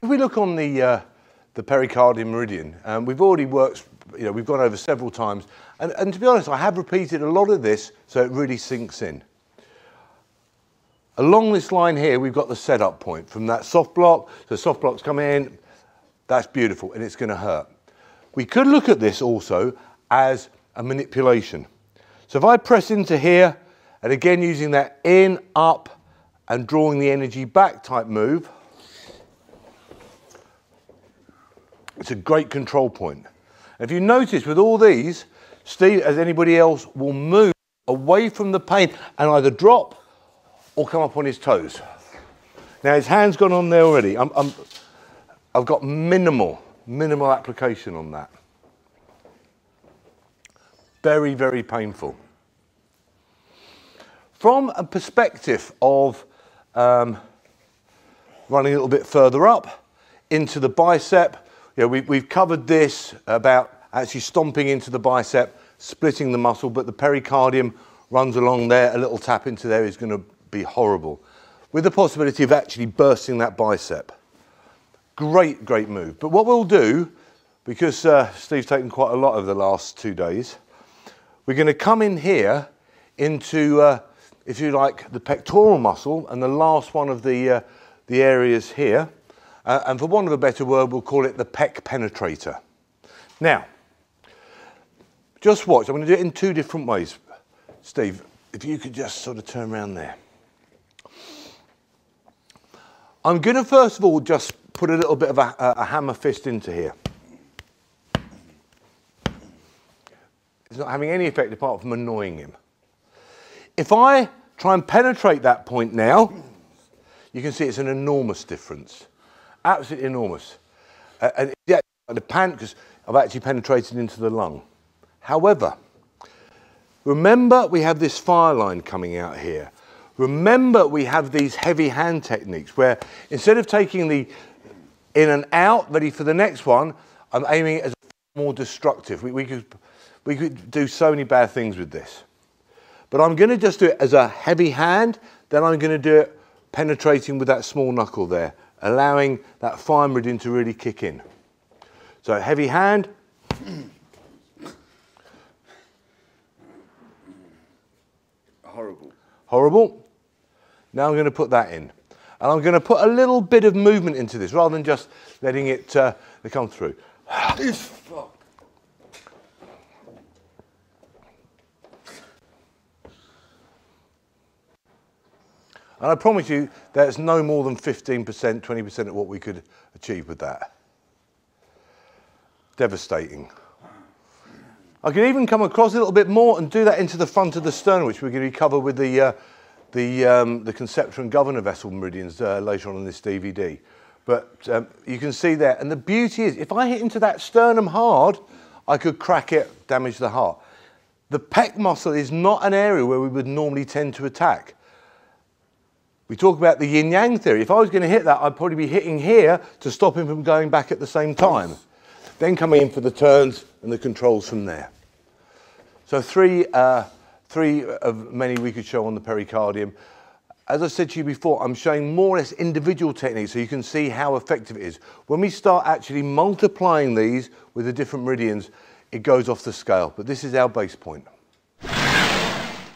If we look on the pericardium meridian, we've already worked, we've gone over several times, and to be honest, I have repeated a lot of this so it really sinks in. Along this line here, we've got the setup point from that soft block. So soft block's come in, that's beautiful, and it's going to hurt. We could look at this also as a manipulation. So if I press into here, and again using that in, up, and drawing the energy back type move, it's a great control point. And if you notice with all these, Steve, as anybody else, will move away from the pain and either drop or come up on his toes. Now his hand's gone on there already. I've got minimal application on that. Very, very painful. From a perspective of running a little bit further up into the bicep, we've covered this about actually stomping into the bicep, splitting the muscle, but the pericardium runs along there. A little tap into there is going to be horrible, with the possibility of actually bursting that bicep. Great, great move. But what we'll do, because Steve's taken quite a lot over the last 2 days, we're going to come in here into, if you like, the pectoral muscle and the last one of the areas here. And for want of a better word, we'll call it the pec penetrator. Now, just watch. I'm going to do it in 2 different ways. Steve, if you could just sort of turn around there. I'm going to first of all just put a little bit of a hammer fist into here. It's not having any effect apart from annoying him. If I try and penetrate that point now, you can see it's an enormous difference. Absolutely enormous. And yeah, the pant, because I've actually penetrated into the lung. However, remember we have this fire line coming out here. Remember we have these heavy hand techniques where instead of taking the in and out, ready for the next one, I'm aiming it as more destructive. We could do so many bad things with this. But I'm going to just do it as a heavy hand, then I'm going to do it penetrating with that small knuckle there, allowing that fine meridian to really kick in. So heavy hand. Horrible. Horrible. Now I'm going to put that in. And I'm going to put a little bit of movement into this rather than just letting it come through. Fuck. And I promise you that's no more than 15%, 20% of what we could achieve with that. Devastating. I can even come across a little bit more and do that into the front of the sternum, which we're going to cover with the conceptor and governor vessel meridians later on in this DVD. But you can see there, and the beauty is, if I hit into that sternum hard, I could crack it, damage the heart. The pec muscle is not an area where we would normally tend to attack. We talk about the yin-yang theory. If I was going to hit that, I'd probably be hitting here to stop him from going back at the same time. Then coming in for the turns and the controls from there. So three of many we could show on the pericardium. As I said to you before, I'm showing more or less individual techniques so you can see how effective it is. When we start actually multiplying these with the different meridians, it goes off the scale. But this is our base point.